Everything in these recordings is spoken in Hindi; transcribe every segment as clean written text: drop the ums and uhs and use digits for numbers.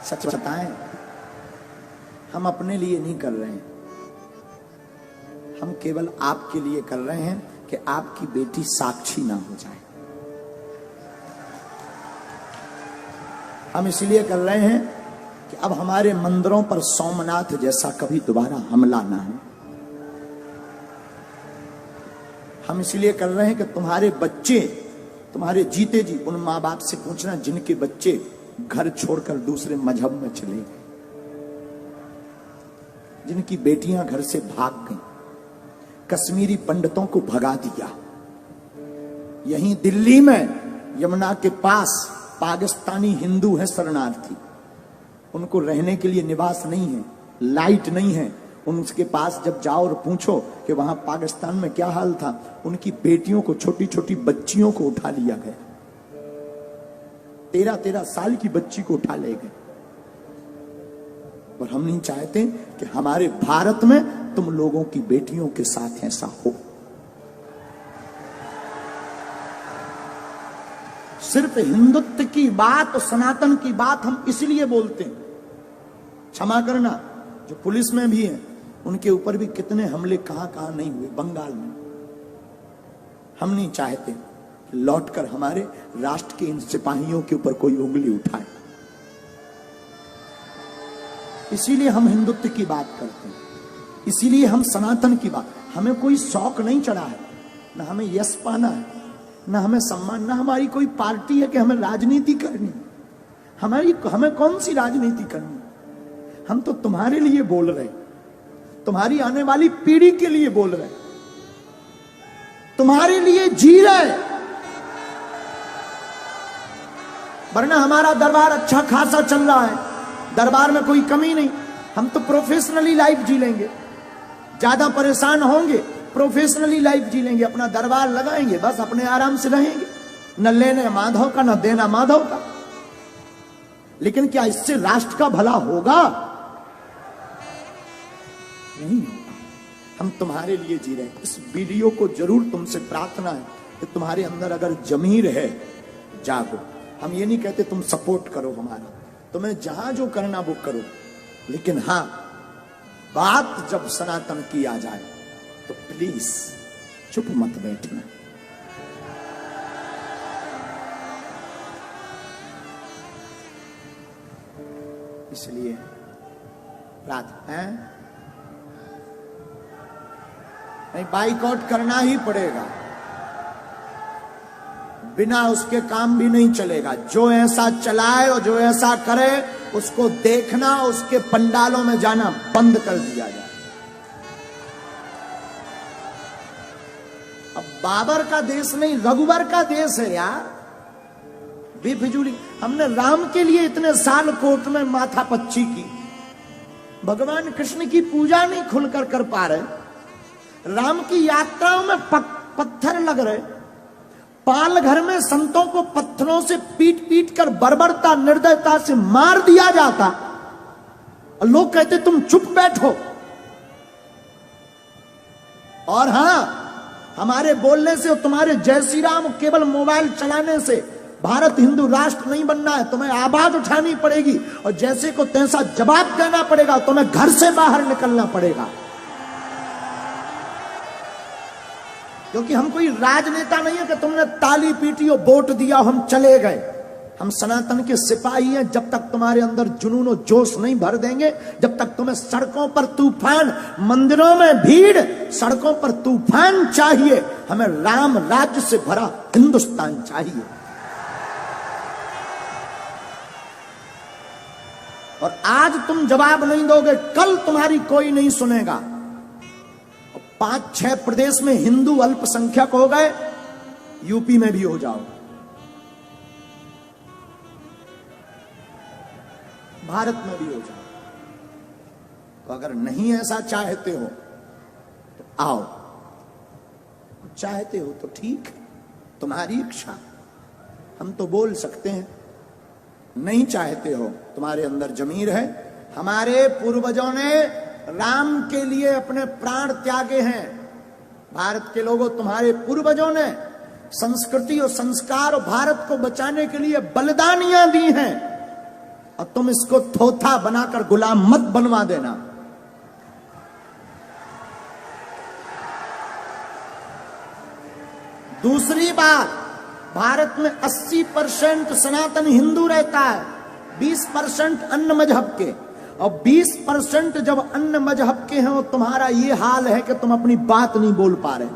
सच बताएं, हम अपने लिए नहीं कर रहे हैं, हम केवल आपके लिए कर रहे हैं कि आपकी बेटी साक्षी ना हो जाए। हम इसलिए कर रहे हैं कि अब हमारे मंदिरों पर सोमनाथ जैसा कभी दोबारा हमला ना हो। हम इसलिए कर रहे हैं कि तुम्हारे बच्चे, तुम्हारे जीते जी उन माँ बाप से पूछना जिनके बच्चे घर छोड़कर दूसरे मजहब में चले गए, जिनकी बेटियां घर से भाग गईं, कश्मीरी पंडितों को भगा दिया। यहीं दिल्ली में यमुना के पास पाकिस्तानी हिंदू हैं शरणार्थी, उनको रहने के लिए निवास नहीं है, लाइट नहीं है। उनके पास जब जाओ और पूछो कि वहां पाकिस्तान में क्या हाल था, उनकी बेटियों को, छोटी छोटी बच्चियों को उठा लिया गया, 13-13 साल की बच्ची को उठा ले गए। और हम नहीं चाहते कि हमारे भारत में तुम लोगों की बेटियों के साथ ऐसा हो। सिर्फ हिंदुत्व की बात और सनातन की बात हम इसलिए बोलते हैं। क्षमा करना, जो पुलिस में भी है उनके ऊपर भी कितने हमले कहां कहां नहीं हुए, बंगाल में। हम नहीं चाहते कि लौटकर हमारे राष्ट्र के इन सिपाहियों के ऊपर कोई उंगली उठाए। इसीलिए हम हिंदुत्व की बात करते हैं, इसीलिए हम सनातन की बात। हमें कोई शौक नहीं चढ़ा है, ना हमें यश पाना है, ना हमें सम्मान, ना हमारी कोई पार्टी है कि हमें राजनीति करनी है। हमें कौन सी राजनीति करनी है? हम तो तुम्हारे लिए बोल रहे, तुम्हारी आने वाली पीढ़ी के लिए बोल रहे, तुम्हारे लिए जी रहे। वरना हमारा दरबार अच्छा खासा चल रहा है, दरबार में कोई कमी नहीं। हम तो प्रोफेशनली लाइफ जी लेंगे, ज्यादा परेशान होंगे, प्रोफेशनली लाइफ जी लेंगे, अपना दरबार लगाएंगे, बस अपने आराम से रहेंगे, न लेने माधव का न देना माधव का। लेकिन क्या इससे राष्ट्र का भला होगा? नहीं होगा। हम तुम्हारे लिए जी रहे हैं। इस वीडियो को जरूर तुमसे प्रार्थना है कि तुम्हारे अंदर अगर जमीर है, जागो। हम ये नहीं कहते तुम सपोर्ट करो हमारा, तुम्हें जहां जो करना वो करो, लेकिन हां, बात जब सनातन की आ जाए तो प्लीज चुप मत बैठना। इसलिए प्रार्थना है, नहीं बाइकआउट करना ही पड़ेगा, बिना उसके काम भी नहीं चलेगा। जो ऐसा चलाए और जो ऐसा करे उसको देखना, उसके पंडालों में जाना बंद कर दिया जाए। अब बाबर का देश नहीं, रघुवर का देश है यार, बेफिजूली। हमने राम के लिए इतने साल कोर्ट में माथा पच्ची की, भगवान कृष्ण की पूजा नहीं खुलकर कर पा रहे, राम की यात्राओं में पत्थर लग रहे, पाल घर में संतों को पत्थरों से पीट पीट कर बर्बरता निर्दयता से मार दिया जाता, और लोग कहते तुम चुप बैठो। और हां, हमारे बोलने से और तुम्हारे जय श्री राम केवल मोबाइल चलाने से भारत हिंदू राष्ट्र नहीं बनना है। तुम्हें आवाज उठानी पड़ेगी और जैसे को तैसा जवाब देना पड़ेगा, तुम्हें घर से बाहर निकलना पड़ेगा। क्योंकि हम कोई राजनेता नहीं है कि तुमने ताली पीटी और वोट दिया और हम चले गए। हम सनातन के सिपाही हैं। जब तक तुम्हारे अंदर जुनून और जोश नहीं भर देंगे, जब तक तुम्हें सड़कों पर तूफान, मंदिरों में भीड़, सड़कों पर तूफान चाहिए, हमें राम राज्य से भरा हिंदुस्तान चाहिए। और आज तुम जवाब नहीं दोगे, कल तुम्हारी कोई नहीं सुनेगा। 5-6 प्रदेश में हिंदू अल्पसंख्यक हो गए, यूपी में भी हो जाओ, भारत में भी हो जाओ। तो अगर नहीं ऐसा चाहते हो तो आओ, चाहते हो तो ठीक है, तुम्हारी इच्छा, हम तो बोल सकते हैं। नहीं चाहते हो, तुम्हारे अंदर जमीर है। हमारे पूर्वजों ने राम के लिए अपने प्राण त्यागे हैं। भारत के लोगों, तुम्हारे पूर्वजों ने संस्कृति और संस्कार और भारत को बचाने के लिए बलिदानियां दी हैं। और तुम इसको थोथा बनाकर गुलाम मत बनवा देना। दूसरी बात, भारत में 80% सनातन हिंदू रहता है, 20% अन्य मजहब के, और 20% जब अन्य मजहब के हैं, तुम्हारा ये हाल है कि तुम अपनी बात नहीं बोल पा रहे।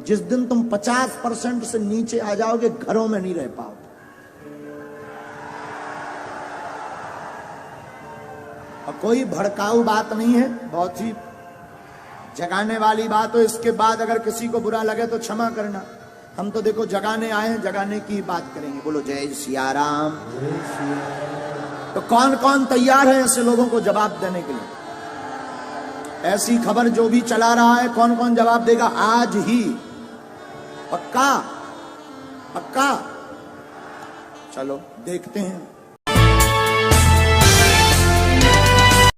जिस दिन तुम 50% से नीचे आ जाओगे, घरों में नहीं रह पाओगे। और कोई भड़काऊ बात नहीं है, बहुत ही जगाने वाली बात हो। इसके बाद अगर किसी को बुरा लगे तो क्षमा करना। हम तो देखो जगाने आए हैं, जगाने की बात करेंगे। बोलो जय सिया राम। तो कौन कौन तैयार है ऐसे लोगों को जवाब देने के लिए? ऐसी खबर जो भी चला रहा है, कौन कौन जवाब देगा आज ही? पक्का? पक्का? चलो देखते हैं।